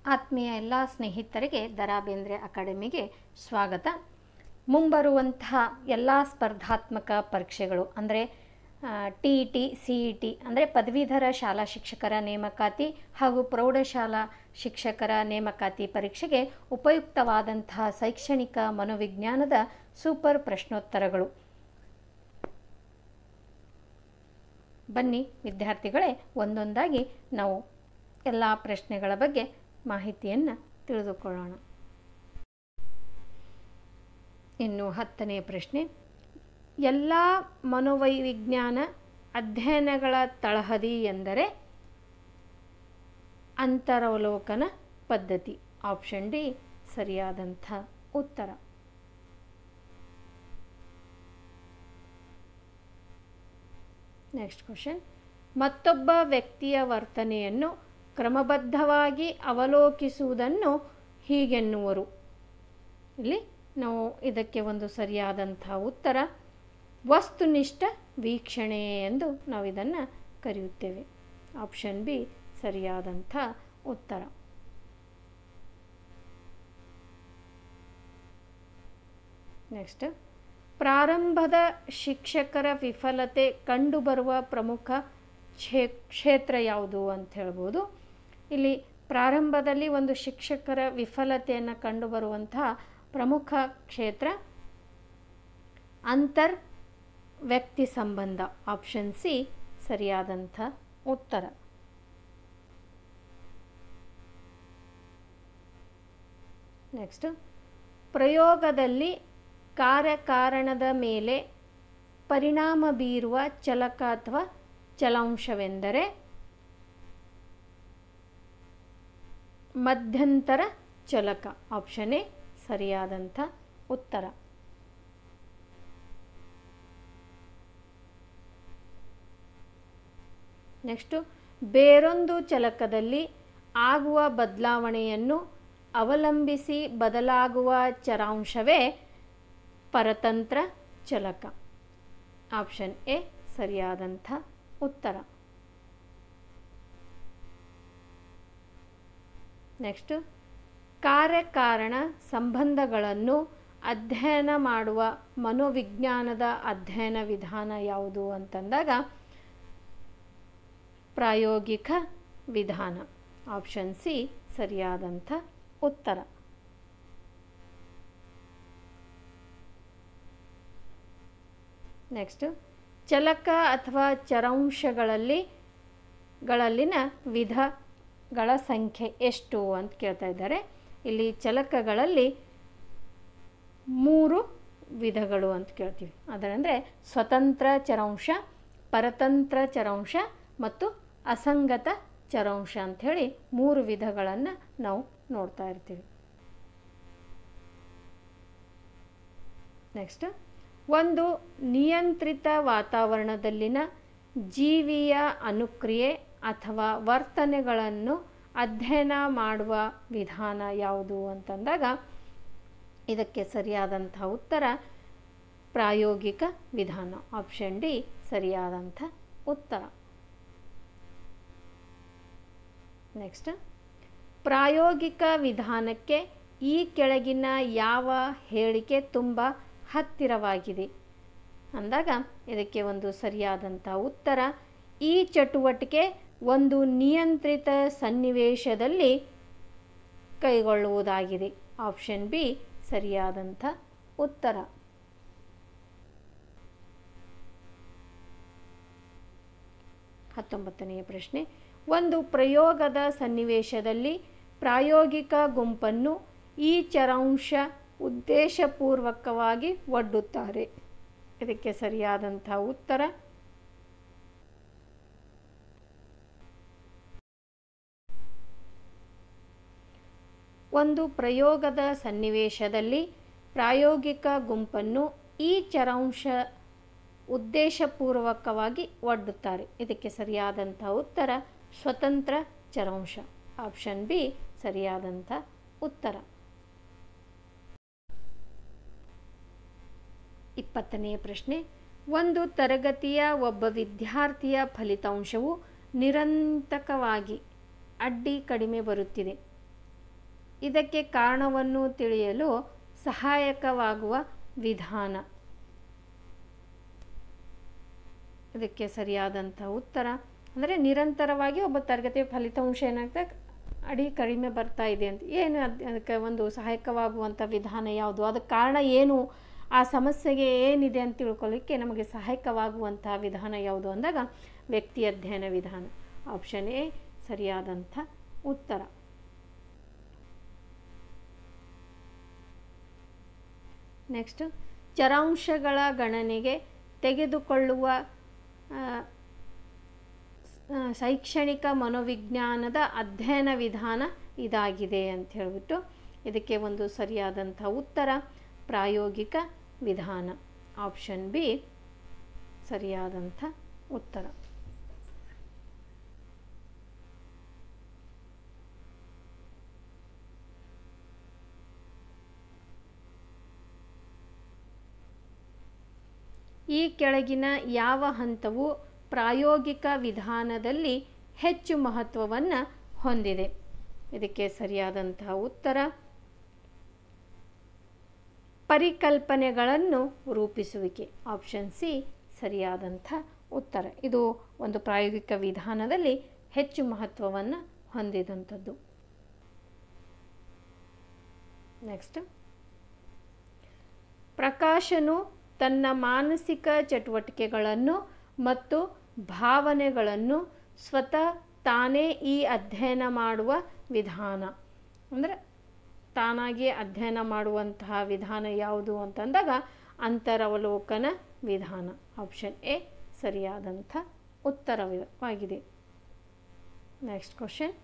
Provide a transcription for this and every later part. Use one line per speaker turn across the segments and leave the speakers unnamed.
ಆತ್ಮೀಯ ಎಲ್ಲ ಸ್ನೇಹಿತರಿಗೆ ದ.ರಾ ಬೇಂದ್ರೆ ಅಕಾಡೆಮಿಗೆ ಸ್ವಾಗತ. ಮುಂಬರುವಂತಹ ಎಲ್ಲ ಸ್ಪರ್ಧಾತ್ಮಕ ಪರೀಕ್ಷೆಗಳು ಅಂದರೆ TET, CET ಅಂದರೆ ಪದವೀಧರ ಶಾಲಾ ಶಿಕ್ಷಕರ ನೇಮಕಾತಿ ಹಾಗೂ ಪ್ರೌಢಶಾಲಾ ಶಿಕ್ಷಕರ ನೇಮಕಾತಿ ಪರೀಕ್ಷೆಗೆ ಉಪಯುಕ್ತವಾದಂತಹ ಶೈಕ್ಷಣಿಕ ಮನೋವಿಜ್ಞಾನದ ಸೂಪರ್ ಪ್ರಶ್ನೋತ್ತರಗಳು. ಬನ್ನಿ ವಿದ್ಯಾರ್ಥಿಗಳೇ, ಒಂದೊಂದಾಗಿ ನಾವು ಎಲ್ಲ ಪ್ರಶ್ನೆಗಳ ಬಗ್ಗೆ ಮಾಹಿತಿಯನ್ನು ತಿಳಿದುಕೊಳ್ಳೋಣ. ಇನ್ನು 10ನೇ ಪ್ರಶ್ನೆ, ಎಲ್ಲ ಮನೋವೈವಿಜ್ಞಾನ ಅಧ್ಯಯನಗಳ ತಳಹದಿ ಎಂದರೆ ಅಂತರವಲೋಕನ ಪದ್ಧತಿ. ಆಪ್ಷನ್ ಡಿ ಸರಿಯಾದಂಥ ಉತ್ತರ. ನೆಕ್ಸ್ಟ್ ಕ್ವಶನ್, ಮತ್ತೊಬ್ಬ ವ್ಯಕ್ತಿಯ ವರ್ತನೆಯನ್ನು ಕ್ರಮಬದ್ಧವಾಗಿ ಅವಲೋಕಿಸುವುದನ್ನು ಹೀಗೆನ್ನುವರು. ಇಲ್ಲಿ ನಾವು ಇದಕ್ಕೆ ಒಂದು ಸರಿಯಾದಂಥ ಉತ್ತರ ವಸ್ತುನಿಷ್ಠ ವೀಕ್ಷಣೆ ಎಂದು ನಾವು ಇದನ್ನು ಕರೆಯುತ್ತೇವೆ. ಆಪ್ಷನ್ ಬಿ ಸರಿಯಾದಂಥ ಉತ್ತರ. ನೆಕ್ಸ್ಟ್, ಪ್ರಾರಂಭದ ಶಿಕ್ಷಕರ ವಿಫಲತೆ ಕಂಡುಬರುವ ಪ್ರಮುಖ ಕ್ಷೇತ್ರ ಯಾವುದು ಅಂತ ಹೇಳ್ಬೋದು. ಇಲ್ಲಿ ಪ್ರಾರಂಭದಲ್ಲಿ ಒಂದು ಶಿಕ್ಷಕರ ವಿಫಲತೆಯನ್ನು ಕಂಡುಬರುವಂತಹ ಪ್ರಮುಖ ಕ್ಷೇತ್ರ ಅಂತರ್ ವ್ಯಕ್ತಿ ಸಂಬಂಧ. ಆಪ್ಷನ್ ಸಿ ಸರಿಯಾದಂಥ ಉತ್ತರ. ನೆಕ್ಸ್ಟ್, ಪ್ರಯೋಗದಲ್ಲಿ ಕಾರ್ಯಕಾರಣದ ಮೇಲೆ ಪರಿಣಾಮ ಬೀರುವ ಚಲಕ ಅಥವಾ ಚಲಾಂಶವೆಂದರೆ ಮಧ್ಯಂತರ ಚಲಕ. ಆಪ್ಷನ್ ಎ ಸರಿಯಾದಂಥ ಉತ್ತರ. ನೆಕ್ಸ್ಟು, ಬೇರೊಂದು ಚಲಕದಲ್ಲಿ ಆಗುವ ಬದಲಾವಣೆಯನ್ನು ಅವಲಂಬಿಸಿ ಬದಲಾಗುವ ಚರಾಂಶವೇ ಪರತಂತ್ರ ಚಲಕ. ಆಪ್ಷನ್ ಎ ಸರಿಯಾದಂಥ ಉತ್ತರ. ನೆಕ್ಸ್ಟು, ಕಾರ್ಯಕಾರಣ ಸಂಬಂಧಗಳನ್ನು ಅಧ್ಯಯನ ಮಾಡುವ ಮನೋವಿಜ್ಞಾನದ ಅಧ್ಯಯನ ವಿಧಾನ ಯಾವುದು ಅಂತಂದಾಗ ಪ್ರಾಯೋಗಿಕ ವಿಧಾನ. ಆಪ್ಷನ್ ಸಿ ಸರಿಯಾದಂಥ ಉತ್ತರ. ನೆಕ್ಸ್ಟ್, ಚಲಕ ಅಥವಾ ಚರಾಂಶಗಳಲ್ಲಿನ ವಿಧಗಳ ಸಂಖ್ಯೆ ಎಷ್ಟು ಅಂತ ಕೇಳ್ತಾ ಇದ್ದಾರೆ. ಇಲ್ಲಿ ಚಲಕಗಳಲ್ಲಿ 3 ವಿಧಗಳು ಅಂತ ಕೇಳ್ತೀವಿ. ಅದರಂದರೆ ಸ್ವತಂತ್ರ ಚರಾಂಶ, ಪರತಂತ್ರ ಚರಾಂಶ ಮತ್ತು ಅಸಂಗತ ಚರಾಂಶ ಅಂಥೇಳಿ 3 ವಿಧಗಳನ್ನು ನಾವು ನೋಡ್ತಾ ಇರ್ತೀವಿ. ನೆಕ್ಸ್ಟ್, ಒಂದು ನಿಯಂತ್ರಿತ ವಾತಾವರಣದಲ್ಲಿನ ಜೀವಿಯ ಅನುಕ್ರಿಯೆ ಅಥವಾ ವರ್ತನೆಗಳನ್ನು ಅಧ್ಯಯನ ಮಾಡುವ ವಿಧಾನ ಯಾವುದು ಅಂತಂದಾಗ ಇದಕ್ಕೆ ಸರಿಯಾದಂಥ ಉತ್ತರ ಪ್ರಾಯೋಗಿಕ ವಿಧಾನ. ಆಪ್ಷನ್ ಡಿ ಸರಿಯಾದಂಥ ಉತ್ತರ. ನೆಕ್ಸ್ಟ್, ಪ್ರಾಯೋಗಿಕ ವಿಧಾನಕ್ಕೆ ಈ ಕೆಳಗಿನ ಯಾವ ಹೇಳಿಕೆ ತುಂಬ ಹತ್ತಿರವಾಗಿದೆ ಅಂದಾಗ ಇದಕ್ಕೆ ಒಂದು ಸರಿಯಾದಂಥ ಉತ್ತರ ಈ ಚಟುವಟಿಕೆ ಒಂದು ನಿಯಂತ್ರಿತ ಸನ್ನಿವೇಶದಲ್ಲಿ ಕೈಗೊಳ್ಳುವುದಾಗಿದೆ. ಆಪ್ಷನ್ ಬಿ ಸರಿಯಾದಂಥ ಉತ್ತರ. ಹತ್ತೊಂಬತ್ತನೆಯ ಪ್ರಶ್ನೆ, ಒಂದು ಪ್ರಯೋಗದ ಸನ್ನಿವೇಶದಲ್ಲಿ ಪ್ರಾಯೋಗಿಕ ಗುಂಪನ್ನು ಈ ಚರಾಂಶ ಉದ್ದೇಶಪೂರ್ವಕವಾಗಿ ಒಡ್ಡುತ್ತಾರೆ. ಇದಕ್ಕೆ ಸರಿಯಾದಂಥ ಉತ್ತರ ಒಂದು ಪ್ರಯೋಗದ ಸನ್ನಿವೇಶದಲ್ಲಿ ಪ್ರಾಯೋಗಿಕ ಗುಂಪನ್ನು ಈ ಚರಾಂಶ ಉದ್ದೇಶಪೂರ್ವಕವಾಗಿ ಒಡ್ಡುತ್ತಾರೆ. ಇದಕ್ಕೆ ಸರಿಯಾದಂಥ ಉತ್ತರ ಸ್ವತಂತ್ರ ಚರಾಂಶ. ಆಪ್ಷನ್ ಬಿ ಸರಿಯಾದಂಥ ಉತ್ತರ. 20ನೇ ಪ್ರಶ್ನೆ, ಒಂದು ತರಗತಿಯ ಒಬ್ಬ ವಿದ್ಯಾರ್ಥಿಯ ಫಲಿತಾಂಶವು ನಿರಂತಕವಾಗಿ ಅಡ್ಡಿ ಕಡಿಮೆ ಬರುತ್ತಿದೆ. ಇದಕ್ಕೆ ಕಾರಣವನ್ನು ತಿಳಿಯಲು ಸಹಾಯಕವಾಗುವ ವಿಧಾನ. ಇದಕ್ಕೆ ಸರಿಯಾದಂಥ ಉತ್ತರ ಅಂದರೆ ನಿರಂತರವಾಗಿ ಒಬ್ಬ ತರಗತಿಯ ಫಲಿತಾಂಶ ಏನಾಗ್ತದೆ ಕಡಿಮೆ ಬರ್ತಾ ಇದೆ ಅಂತ. ಏನು ಅದಕ್ಕೆ ಒಂದು ಸಹಾಯಕವಾಗುವಂಥ ವಿಧಾನ ಯಾವುದು, ಅದಕ್ಕೆ ಕಾರಣ ಏನು, ಆ ಸಮಸ್ಯೆಗೆ ಏನಿದೆ ಅಂತ ತಿಳ್ಕೊಳ್ಳಿಕ್ಕೆ ನಮಗೆ ಸಹಾಯಕವಾಗುವಂಥ ವಿಧಾನ ಯಾವುದು ಅಂದಾಗ ವ್ಯಕ್ತಿ ಅಧ್ಯಯನ ವಿಧಾನ. ಆಪ್ಷನ್ ಎ ಸರಿಯಾದಂಥ ಉತ್ತರ. ನೆಕ್ಸ್ಟ್, ಚರಾಂಶಗಳ ಗಣನೆಗೆ ತೆಗೆದುಕೊಳ್ಳುವ ಶೈಕ್ಷಣಿಕ ಮನೋವಿಜ್ಞಾನದ ಅಧ್ಯಯನ ವಿಧಾನ ಇದಾಗಿದೆ ಅಂತ ಹೇಳಿಬಿಟ್ಟು ಇದಕ್ಕೆ ಒಂದು ಸರಿಯಾದಂಥ ಉತ್ತರ ಪ್ರಾಯೋಗಿಕ ವಿಧಾನ. ಆಪ್ಷನ್ ಬಿ ಸರಿಯಾದಂಥ ಉತ್ತರ. ಈ ಕೆಳಗಿನ ಯಾವ ಹಂತವು ಪ್ರಾಯೋಗಿಕ ವಿಧಾನದಲ್ಲಿ ಹೆಚ್ಚು ಮಹತ್ವವನ್ನು ಹೊಂದಿದೆ? ಇದಕ್ಕೆ ಸರಿಯಾದಂತಹ ಉತ್ತರ ಪರಿಕಲ್ಪನೆಗಳನ್ನು ರೂಪಿಸುವಿಕೆ. ಆಪ್ಷನ್ ಸಿ ಸರಿಯಾದಂಥ ಉತ್ತರ. ಇದು ಒಂದು ಪ್ರಾಯೋಗಿಕ ವಿಧಾನದಲ್ಲಿ ಹೆಚ್ಚು ಮಹತ್ವವನ್ನು ಹೊಂದಿದಂಥದ್ದು. ನೆಕ್ಸ್ಟ್, ಪ್ರಕಾಶನು ತನ್ನ ಮಾನಸಿಕ ಚಟುವಟಿಕೆಗಳನ್ನು ಮತ್ತು ಭಾವನೆಗಳನ್ನು ಸ್ವತಃ ತಾನೇ ಈ ಅಧ್ಯಯನ ಮಾಡುವ ವಿಧಾನ. ಅಂದರೆ ತಾನಾಗಿ ಅಧ್ಯಯನ ಮಾಡುವಂತಹ ವಿಧಾನ ಯಾವುದು ಅಂತಂದಾಗ ಅಂತರವಲೋಕನ ವಿಧಾನ. ಆಪ್ಷನ್ ಎ ಸರಿಯಾದಂಥ ಉತ್ತರವಾಗಿದೆ. ನೆಕ್ಸ್ಟ್ ಕ್ವಶನ್,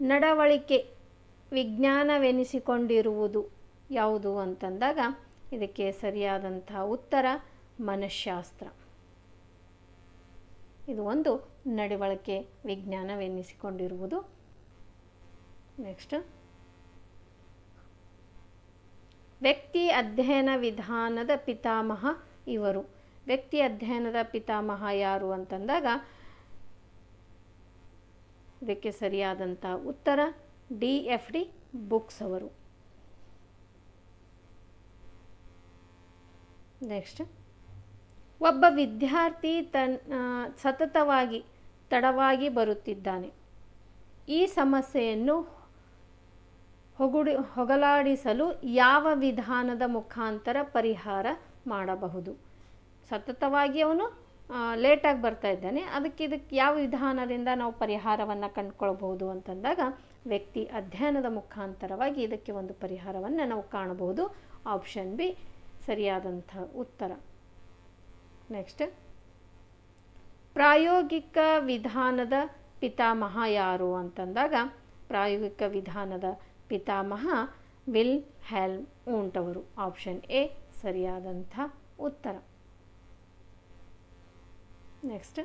ನಡವಳಿಕೆ ವಿಜ್ಞಾನವೆನಿಸಿಕೊಂಡಿರುವುದು ಯಾವುದು ಅಂತಂದಾಗ ಇದಕ್ಕೆ ಸರಿಯಾದಂಥ ಉತ್ತರ ಮನಃಶಾಸ್ತ್ರ. ಇದು ಒಂದು ನಡವಳಿಕೆ ವಿಜ್ಞಾನವೆನಿಸಿಕೊಂಡಿರುವುದು. ನೆಕ್ಸ್ಟ್, ವ್ಯಕ್ತಿ ಅಧ್ಯಯನ ವಿಧಾನದ ಪಿತಾಮಹ ಇವರು. ವ್ಯಕ್ತಿ ಅಧ್ಯಯನದ ಪಿತಾಮಹ ಯಾರು ಅಂತಂದಾಗ ಇದಕ್ಕೆ ಸರಿಯಾದಂಥ ಉತ್ತರ DFD ಬುಕ್ಸ್ ಅವರು. ನೆಕ್ಸ್ಟ್, ಒಬ್ಬ ವಿದ್ಯಾರ್ಥಿ ಸತತವಾಗಿ ತಡವಾಗಿ ಬರುತ್ತಿದ್ದಾನೆ. ಈ ಸಮಸ್ಯೆಯನ್ನು ಹೋಗಲಾಡಿಸಲು ಯಾವ ವಿಧಾನದ ಮುಖಾಂತರ ಪರಿಹಾರ ಮಾಡಬಹುದು? ಸತತವಾಗಿ ಅವನು ಲೇಟಾಗಿ ಬರ್ತಾ ಇದ್ದಾನೆ, ಇದಕ್ಕೆ ಯಾವ ವಿಧಾನದಿಂದ ನಾವು ಪರಿಹಾರವನ್ನು ಕಂಡುಕೊಳ್ಬಹುದು ಅಂತಂದಾಗ ವ್ಯಕ್ತಿ ಅಧ್ಯಯನದ ಮುಖಾಂತರವಾಗಿ ಇದಕ್ಕೆ ಒಂದು ಪರಿಹಾರವನ್ನು ನಾವು ಕಾಣಬಹುದು. ಆಪ್ಷನ್ ಬಿ ಸರಿಯಾದಂಥ ಉತ್ತರ. ನೆಕ್ಸ್ಟ್, ಪ್ರಾಯೋಗಿಕ ವಿಧಾನದ ಪಿತಾಮಹ ಯಾರು ಅಂತಂದಾಗ ಪ್ರಾಯೋಗಿಕ ವಿಧಾನದ ಪಿತಾಮಹ ವಿಲ್ಹೆಲ್ಮ್ ಊಂಟ್ ಅವರು. ಆಪ್ಷನ್ ಎ ಸರಿಯಾದಂಥ ಉತ್ತರ. ನೆಕ್ಸ್ಟ್,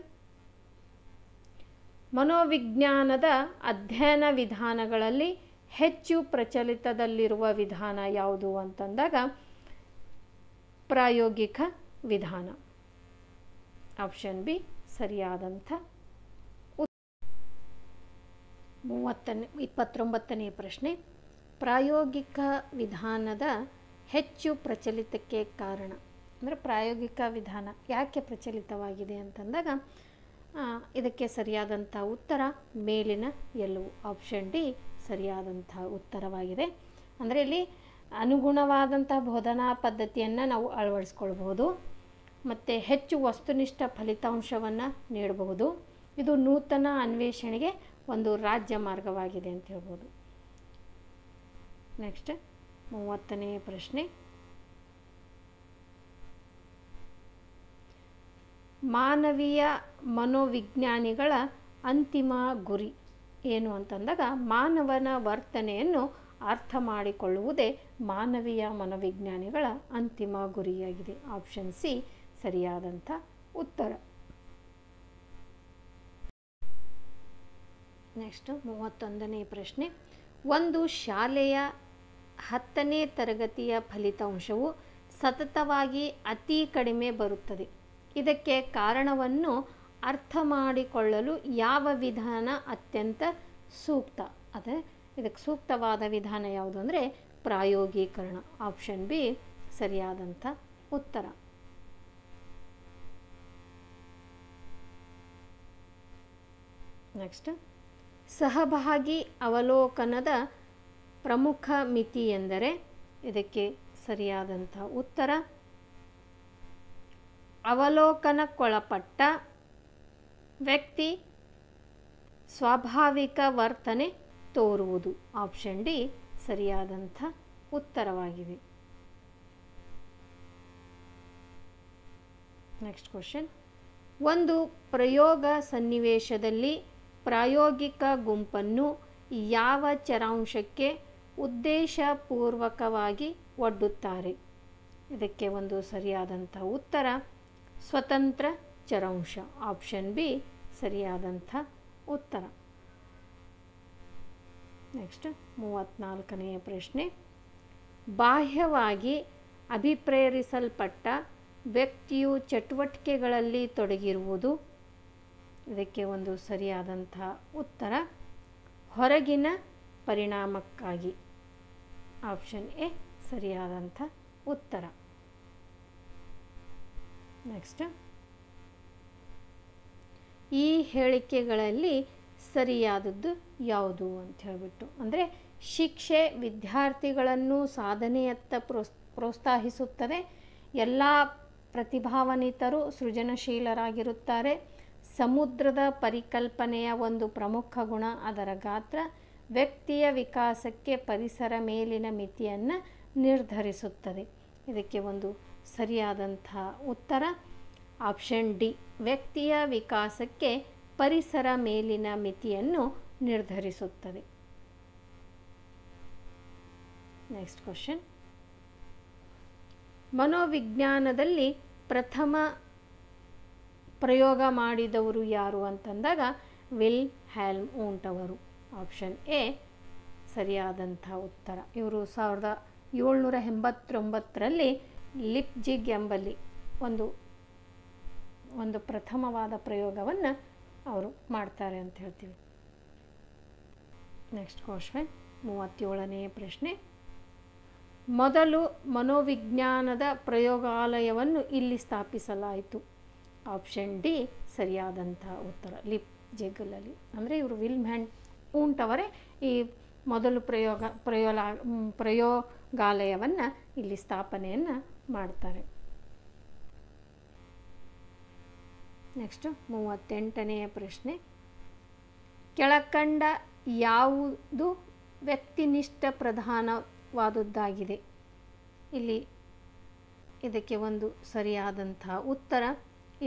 ಮನೋವಿಜ್ಞಾನದ ಅಧ್ಯಯನ ವಿಧಾನಗಳಲ್ಲಿ ಹೆಚ್ಚು ಪ್ರಚಲಿತದಲ್ಲಿರುವ ವಿಧಾನ ಯಾವುದು ಅಂತಂದಾಗ ಪ್ರಾಯೋಗಿಕ ವಿಧಾನ. ಆಪ್ಷನ್ ಬಿ ಸರಿಯಾದಂಥ 29ನೇ ಪ್ರಶ್ನೆ, ಪ್ರಾಯೋಗಿಕ ವಿಧಾನದ ಹೆಚ್ಚು ಪ್ರಚಲಿತಕ್ಕೆ ಕಾರಣ. ಅಂದರೆ ಪ್ರಾಯೋಗಿಕ ವಿಧಾನ ಯಾಕೆ ಪ್ರಚಲಿತವಾಗಿದೆ ಅಂತಂದಾಗ ಇದಕ್ಕೆ ಸರಿಯಾದಂಥ ಉತ್ತರ ಮೇಲಿನ ಎಲ್ಲವು. ಆಪ್ಷನ್ ಡಿ ಸರಿಯಾದಂಥ ಉತ್ತರವಾಗಿದೆ. ಅಂದರೆ ಇಲ್ಲಿ ಅನುಗುಣವಾದಂಥ ಬೋಧನಾ ಪದ್ಧತಿಯನ್ನು ನಾವು ಅಳವಡಿಸ್ಕೊಳ್ಬಹುದು ಮತ್ತು ಹೆಚ್ಚು ವಸ್ತುನಿಷ್ಠ ಫಲಿತಾಂಶವನ್ನು ನೀಡಬಹುದು. ಇದು ನೂತನ ಅನ್ವೇಷಣೆಗೆ ಒಂದು ರಾಜ್ಯ ಮಾರ್ಗವಾಗಿದೆ ಅಂತ ಹೇಳ್ಬೋದು. ನೆಕ್ಸ್ಟ್ 30ನೇ ಪ್ರಶ್ನೆ, ಮಾನವೀಯ ಮನೋವಿಜ್ಞಾನಿಗಳ ಅಂತಿಮ ಗುರಿ ಏನು ಅಂತಂದಾಗ ಮಾನವನ ವರ್ತನೆಯನ್ನು ಅರ್ಥ ಮಾಡಿಕೊಳ್ಳುವುದೇ ಮಾನವೀಯ ಮನೋವಿಜ್ಞಾನಿಗಳ ಅಂತಿಮ ಗುರಿಯಾಗಿದೆ. ಆಪ್ಷನ್ ಸಿ ಸರಿಯಾದಂಥ ಉತ್ತರ. ನೆಕ್ಸ್ಟ್ 31ನೇ ಪ್ರಶ್ನೆ, ಒಂದು ಶಾಲೆಯ 10ನೇ ತರಗತಿಯ ಫಲಿತಾಂಶವು ಸತತವಾಗಿ ಅತಿ ಕಡಿಮೆ ಬರುತ್ತದೆ. ಇದಕ್ಕೆ ಕಾರಣವನ್ನು ಅರ್ಥ ಮಾಡಿಕೊಳ್ಳಲು ಯಾವ ವಿಧಾನ ಅತ್ಯಂತ ಸೂಕ್ತ? ಅದೇ ಇದಕ್ಕೆ ಸೂಕ್ತವಾದ ವಿಧಾನ ಯಾವುದು ಅಂದರೆ ಪ್ರಾಯೋಗೀಕರಣ. ಆಪ್ಷನ್ ಬಿ ಸರಿಯಾದಂಥ ಉತ್ತರ. ನೆಕ್ಸ್ಟ್, ಸಹಭಾಗಿ ಅವಲೋಕನದ ಪ್ರಮುಖ ಮಿತಿ ಎಂದರೆ? ಇದಕ್ಕೆ ಸರಿಯಾದಂಥ ಉತ್ತರ ಅವಲೋಕನಕ್ಕೊಳಪಟ್ಟ ವ್ಯಕ್ತಿ ಸ್ವಾಭಾವಿಕ ವರ್ತನೆ ತೋರುವುದು. ಆಪ್ಷನ್ ಡಿ ಸರಿಯಾದಂಥ ಉತ್ತರವಾಗಿದೆ. ನೆಕ್ಸ್ಟ್ ಕ್ವಶನ್, ಒಂದು ಪ್ರಯೋಗ ಸನ್ನಿವೇಶದಲ್ಲಿ ಪ್ರಾಯೋಗಿಕ ಗುಂಪನ್ನು ಯಾವ ಚರಾಂಶಕ್ಕೆ ಉದ್ದೇಶಪೂರ್ವಕವಾಗಿ ಒಡ್ಡುತ್ತಾರೆ? ಇದಕ್ಕೆ ಒಂದು ಸರಿಯಾದಂಥ ಉತ್ತರ ಸ್ವತಂತ್ರ ಚರಾಂಶ. ಆಪ್ಷನ್ ಬಿ ಸರಿಯಾದಂಥ ಉತ್ತರ. ನೆಕ್ಸ್ಟ್ 34ನೇ ಪ್ರಶ್ನೆ, ಬಾಹ್ಯವಾಗಿ ಅಭಿಪ್ರೇರಿಸಲ್ಪಟ್ಟ ವ್ಯಕ್ತಿಯು ಚಟುವಟಿಕೆಗಳಲ್ಲಿ ತೊಡಗಿರುವುದು. ಇದಕ್ಕೆ ಒಂದು ಸರಿಯಾದಂಥ ಉತ್ತರ ಹೊರಗಿನ ಪರಿಣಾಮಕ್ಕಾಗಿ. ಆಪ್ಷನ್ ಎ ಸರಿಯಾದಂಥ ಉತ್ತರ. ನೆಕ್ಸ್ಟ್, ಈ ಹೇಳಿಕೆಗಳಲ್ಲಿ ಸರಿಯಾದದ್ದು ಯಾವುದು ಅಂತ ಹೇಳಿಬಿಟ್ಟು, ಅಂದರೆ ಶಿಕ್ಷೆ ವಿದ್ಯಾರ್ಥಿಗಳನ್ನು ಸಾಧನೆಯತ್ತ ಪ್ರೋತ್ಸಾಹಿಸುತ್ತದೆ, ಎಲ್ಲ ಪ್ರತಿಭಾನ್ವಿತರು ಸೃಜನಶೀಲರಾಗಿರುತ್ತಾರೆ, ಸಮುದ್ರದ ಪರಿಕಲ್ಪನೆಯ ಒಂದು ಪ್ರಮುಖ ಗುಣ ಅದರ ಗಾತ್ರ, ವ್ಯಕ್ತಿಯ ವಿಕಾಸಕ್ಕೆ ಪರಿಸರ ಮೇಲಿನ ಮಿತಿಯನ್ನು ನಿರ್ಧರಿಸುತ್ತದೆ. ಇದಕ್ಕೆ ಒಂದು ಸರಿಯಾದಂಥ ಉತ್ತರ ಆಪ್ಷನ್ ಡಿ, ವ್ಯಕ್ತಿಯ ವಿಕಾಸಕ್ಕೆ ಪರಿಸರ ಮೇಲಿನ ಮಿತಿಯನ್ನು ನಿರ್ಧರಿಸುತ್ತದೆ. ನೆಕ್ಸ್ಟ್ ಕ್ವಶನ್, ಮನೋವಿಜ್ಞಾನದಲ್ಲಿ ಪ್ರಥಮ ಪ್ರಯೋಗ ಮಾಡಿದವರು ಯಾರು ಅಂತಂದಾಗ ವಿಲ್ ಹ್ಯಾಲ್ಮ್ ಊಂಟ್ ಅವರು. ಆಪ್ಷನ್ ಎ ಸರಿಯಾದಂಥ ಉತ್ತರ. ಇವರು 1789ರಲ್ಲಿ ಲಿಪ್ಜಿಗ್ ಎಂಬಲ್ಲಿ ಒಂದು ಪ್ರಥಮವಾದ ಪ್ರಯೋಗವನ್ನು ಅವರು ಮಾಡ್ತಾರೆ ಅಂತ ಹೇಳ್ತೀವಿ. ನೆಕ್ಸ್ಟ್ ಕ್ವಶನ್ 37ನೇ ಪ್ರಶ್ನೆ, ಮೊದಲು ಮನೋವಿಜ್ಞಾನದ ಪ್ರಯೋಗಾಲಯವನ್ನು ಇಲ್ಲಿ ಸ್ಥಾಪಿಸಲಾಯಿತು. ಆಪ್ಷನ್ ಡಿ ಸರಿಯಾದಂಥ ಉತ್ತರ ಲಿಪ್ಜಿಗ್ನಲ್ಲಿ. ಅಂದರೆ ಇವರು ವಿಲ್ ಹ್ಯಾಲ್ಮ್ ಊಂಟ್ ಅವರೇ ಈ ಮೊದಲು ಪ್ರಯೋಗಾಲಯವನ್ನು ಇಲ್ಲಿ ಸ್ಥಾಪನೆಯನ್ನು ಮಾಡ್ತಾರೆ. ನೆಕ್ಸ್ಟ್ 38ನೇ ಪ್ರಶ್ನೆ, ಕೆಳಕಂಡ ಯಾವುದು ವ್ಯಕ್ತಿನಿಷ್ಠ ಪ್ರಧಾನವಾದದ್ದಾಗಿದೆ? ಇದಕ್ಕೆ ಒಂದು ಸರಿಯಾದಂಥ ಉತ್ತರ,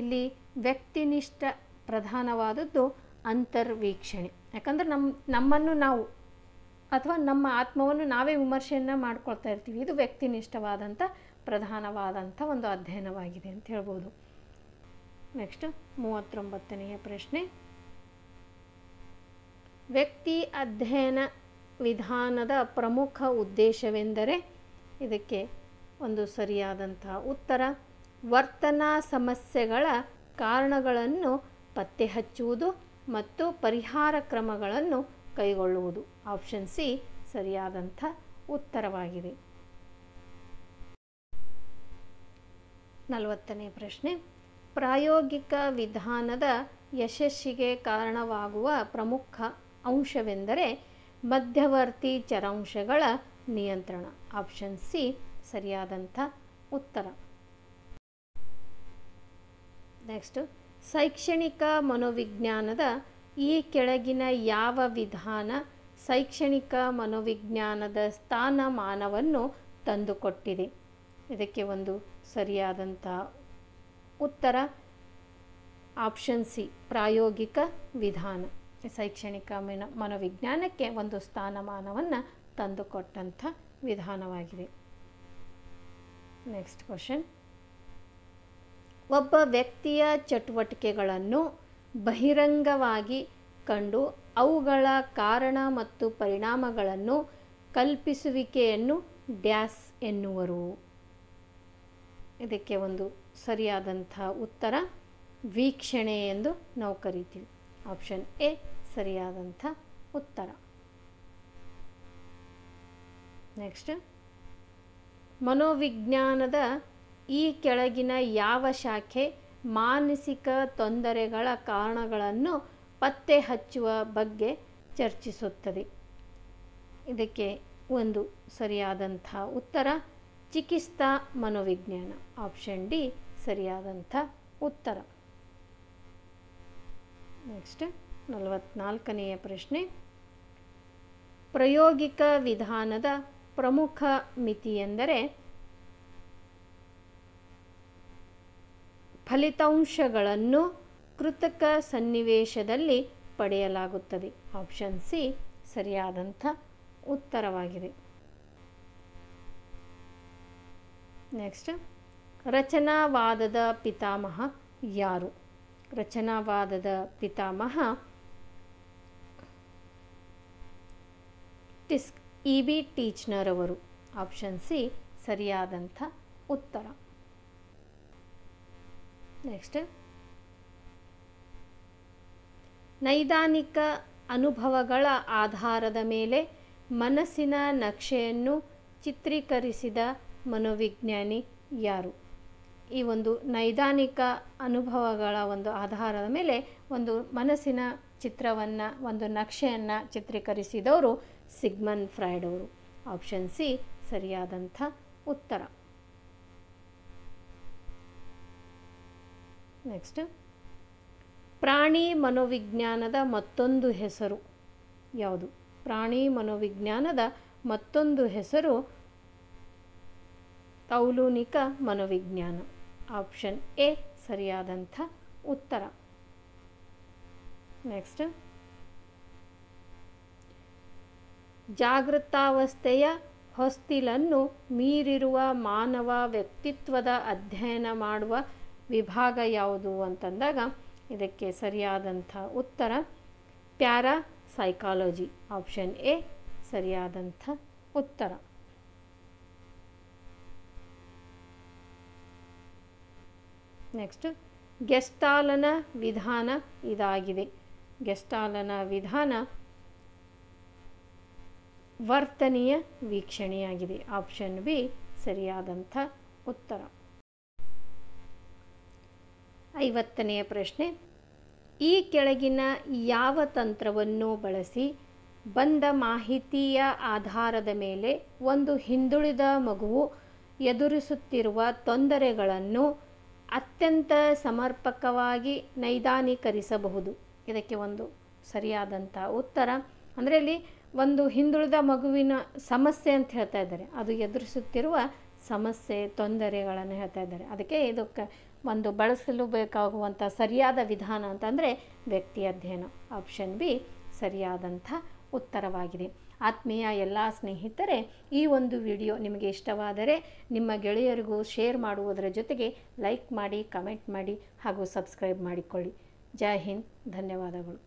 ಇಲ್ಲಿ ವ್ಯಕ್ತಿನಿಷ್ಠ ಪ್ರಧಾನವಾದದ್ದು ಅಂತರ್ವೀಕ್ಷಣೆ. ಯಾಕಂದರೆ ನಮ್ಮನ್ನು ನಾವು ಅಥವಾ ನಮ್ಮ ಆತ್ಮವನ್ನು ನಾವೇ ವಿಮರ್ಶೆಯನ್ನು ಮಾಡ್ಕೊಳ್ತಾ ಇರ್ತೀವಿ. ಇದು ವ್ಯಕ್ತಿನಿಷ್ಠವಾದಂಥ ಪ್ರಧಾನವಾದಂಥ ಒಂದು ಅಧ್ಯಯನವಾಗಿದೆ ಅಂತ ಹೇಳ್ಬೋದು. ನೆಕ್ಸ್ಟ್ 39ನೇ ಪ್ರಶ್ನೆ, ವ್ಯಕ್ತಿ ಅಧ್ಯಯನ ವಿಧಾನದ ಪ್ರಮುಖ ಉದ್ದೇಶವೆಂದರೆ? ಇದಕ್ಕೆ ಒಂದು ಸರಿಯಾದಂಥ ಉತ್ತರ ವರ್ತನಾ ಸಮಸ್ಯೆಗಳ ಕಾರಣಗಳನ್ನು ಪತ್ತೆ ಹಚ್ಚುವುದು ಮತ್ತು ಪರಿಹಾರ ಕ್ರಮಗಳನ್ನು ಕೈಗೊಳ್ಳುವುದು. ಆಪ್ಷನ್ ಸಿ ಸರಿಯಾದಂಥ ಉತ್ತರವಾಗಿದೆ. 40ನೇ ಪ್ರಶ್ನೆ, ಪ್ರಾಯೋಗಿಕ ವಿಧಾನದ ಯಶಸ್ಸಿಗೆ ಕಾರಣವಾಗುವ ಪ್ರಮುಖ ಅಂಶವೆಂದರೆ ಮಧ್ಯವರ್ತಿ ಚರಾಂಶಗಳ ನಿಯಂತ್ರಣ. ಆಪ್ಷನ್ ಸಿ ಸರಿಯಾದಂಥ ಉತ್ತರ. ನೆಕ್ಸ್ಟ್, ಶೈಕ್ಷಣಿಕ ಮನೋವಿಜ್ಞಾನದ ಈ ಕೆಳಗಿನ ಯಾವ ವಿಧಾನ ಶೈಕ್ಷಣಿಕ ಮನೋವಿಜ್ಞಾನದ ಸ್ಥಾನಮಾನವನ್ನು ತಂದುಕೊಟ್ಟಿದೆ? ಇದಕ್ಕೆ ಒಂದು ಸರಿಯಾದಂಥ ಉತ್ತರ ಆಪ್ಷನ್ ಸಿ ಪ್ರಾಯೋಗಿಕ ವಿಧಾನ ಶೈಕ್ಷಣಿಕ ಮನೋವಿಜ್ಞಾನಕ್ಕೆ ಒಂದು ಸ್ಥಾನಮಾನವನ್ನು ತಂದುಕೊಟ್ಟಂಥ ವಿಧಾನವಾಗಿದೆ. ನೆಕ್ಸ್ಟ್ ಕ್ವಶನ್, ಒಬ್ಬ ವ್ಯಕ್ತಿಯ ಚಟುವಟಿಕೆಗಳನ್ನು ಬಹಿರಂಗವಾಗಿ ಕಂಡು ಅವುಗಳ ಕಾರಣ ಮತ್ತು ಪರಿಣಾಮಗಳನ್ನು ಕಲ್ಪಿಸುವಿಕೆಯನ್ನು ಡ್ಯಾಸ್ ಎನ್ನುವರು. ಇದಕ್ಕೆ ಒಂದು ಸರಿಯಾದಂಥ ಉತ್ತರ ವೀಕ್ಷಣೆ ಎಂದು ನಾವು ಕರಿತೀವಿ. ಆಪ್ಷನ್ ಎ ಸರಿಯಾದಂಥ ಉತ್ತರ. ನೆಕ್ಸ್ಟ್, ಮನೋವಿಜ್ಞಾನದ ಈ ಕೆಳಗಿನ ಯಾವ ಶಾಖೆ ಮಾನಸಿಕ ತೊಂದರೆಗಳ ಕಾರಣಗಳನ್ನು ಪತ್ತೆ ಹಚ್ಚುವ ಬಗ್ಗೆ ಚರ್ಚಿಸುತ್ತದೆ? ಇದಕ್ಕೆ ಒಂದು ಸರಿಯಾದಂಥ ಉತ್ತರ ಚಿಕಿತ್ಸಾ ಮನೋವಿಜ್ಞಾನ. ಆಪ್ಷನ್ ಡಿ ಸರಿಯಾದಂಥ ಉತ್ತರ. ನೆಕ್ಸ್ಟ್ 44ನೆಯ ಪ್ರಶ್ನೆ, ಪ್ರಾಯೋಗಿಕ ವಿಧಾನದ ಪ್ರಮುಖ ಮಿತಿ ಎಂದರೆ ಫಲಿತಾಂಶಗಳನ್ನು ಕೃತಕ ಸನ್ನಿವೇಶದಲ್ಲಿ ಪಡೆಯಲಾಗುತ್ತದೆ. ಆಪ್ಷನ್ ಸಿ ಸರಿಯಾದಂಥ ಉತ್ತರವಾಗಿದೆ. ನೆಕ್ಸ್ಟ್, ರಚನಾವಾದದ ಪಿತಾಮಹ ಯಾರು? ರಚನಾವಾದದ ಪಿತಾಮಹ ಇ.ಬಿ. ಟೀಚ್ನರ್ ಅವರು. ಆಪ್ಷನ್ ಸಿ ಸರಿಯಾದಂಥ ಉತ್ತರ. ನೆಕ್ಸ್ಟ್, ನೈದಾನಿಕ ಅನುಭವಗಳ ಆಧಾರದ ಮೇಲೆ ಮನಸ್ಸಿನ ನಕ್ಷೆಯನ್ನು ಚಿತ್ರೀಕರಿಸಿದ ಮನೋವಿಜ್ಞಾನಿ ಯಾರು? ಈ ಒಂದು ನೈದಾನಿಕ ಅನುಭವಗಳ ಒಂದು ಆಧಾರದ ಮೇಲೆ ಒಂದು ಮನಸ್ಸಿನ ಚಿತ್ರವನ್ನು, ಒಂದು ನಕ್ಷೆಯನ್ನು ಚಿತ್ರೀಕರಿಸಿದವರು ಸಿಗ್ಮಂಡ್ ಫ್ರಾಯ್ಡ್ ಅವರು. ಆಪ್ಷನ್ ಸಿ ಸರಿಯಾದಂಥ ಉತ್ತರ. ನೆಕ್ಸ್ಟ್, ಪ್ರಾಣಿ ಮನೋವಿಜ್ಞಾನದ ಮತ್ತೊಂದು ಹೆಸರು ಯಾವುದು? ಪ್ರಾಣಿ ಮನೋವಿಜ್ಞಾನದ ಮತ್ತೊಂದು ಹೆಸರು ತೌಲನಿಕ ಮನೋವಿಜ್ಞಾನ. ಆಪ್ಷನ್ ಎ ಸರಿಯಾದಂಥ ಉತ್ತರ. ನೆಕ್ಸ್ಟ್, ಜಾಗೃತಾವಸ್ಥೆಯ ಹೊಸ್ತಿಲನ್ನು ಮೀರಿರುವ ಮಾನವ ವ್ಯಕ್ತಿತ್ವದ ಅಧ್ಯಯನ ಮಾಡುವ ವಿಭಾಗ ಯಾವುದು ಅಂತಂದಾಗ ಇದಕ್ಕೆ ಸರಿಯಾದಂಥ ಉತ್ತರ ಪ್ಯಾರಾಸೈಕಾಲಜಿ. ಆಪ್ಷನ್ ಎ ಸರಿಯಾದಂಥ ಉತ್ತರ. ನೆಕ್ಸ್ಟ್, ಗೆಸ್ಟಾಲನ ವಿಧಾನ ಇದಾಗಿದೆ. ಗೆಸ್ಟಾಲನ ವಿಧಾನ ವರ್ತನೆಯ ವೀಕ್ಷಣೆಯಾಗಿದೆ. ಆಪ್ಷನ್ ಬಿ ಸರಿಯಾದಂಥ ಉತ್ತರ. 50ನೆಯ ಪ್ರಶ್ನೆ, ಈ ಕೆಳಗಿನ ಯಾವ ತಂತ್ರವನ್ನು ಬಳಸಿ ಬಂದ ಮಾಹಿತಿಯ ಆಧಾರದ ಮೇಲೆ ಒಂದು ಹಿಂದುಳಿದ ಮಗುವು ಎದುರಿಸುತ್ತಿರುವ ತೊಂದರೆಗಳನ್ನು ಅತ್ಯಂತ ಸಮರ್ಪಕವಾಗಿ ನೈದಾನೀಕರಿಸಬಹುದು? ಇದಕ್ಕೆ ಒಂದು ಸರಿಯಾದಂಥ ಉತ್ತರ ಅಂದರೆ ಇಲ್ಲಿ ಒಂದು ಹಿಂದುಳಿದ ಮಗುವಿನ ಸಮಸ್ಯೆ ಅಂತ ಹೇಳ್ತಾ ಇದ್ದಾರೆ, ಅದು ಎದುರಿಸುತ್ತಿರುವ ಸಮಸ್ಯೆ ತೊಂದರೆಗಳನ್ನು ಹೇಳ್ತಾ ಇದ್ದಾರೆ. ಅದಕ್ಕೆ ಇದಕ್ಕೆ ಒಂದು ಬಳಸಲು ಬೇಕಾಗುವಂಥ ಸರಿಯಾದ ವಿಧಾನ ಅಂತಂದರೆ ವ್ಯಕ್ತಿ ಅಧ್ಯಯನ. ಆಪ್ಷನ್ ಬಿ ಸರಿಯಾದಂಥ ಉತ್ತರವಾಗಿದೆ. ಆತ್ಮೀಯ ಎಲ್ಲ ಸ್ನೇಹಿತರೆ, ಈ ಒಂದು ವಿಡಿಯೋ ನಿಮಗೆ ಇಷ್ಟವಾದರೆ ನಿಮ್ಮ ಗೆಳೆಯರಿಗೂ ಶೇರ್ ಮಾಡುವುದರ ಜೊತೆಗೆ ಲೈಕ್ ಮಾಡಿ, ಕಮೆಂಟ್ ಮಾಡಿ ಹಾಗೂ ಸಬ್ಸ್ಕ್ರೈಬ್ ಮಾಡಿಕೊಳ್ಳಿ. ಜೈ ಹಿಂದ್, ಧನ್ಯವಾದಗಳು.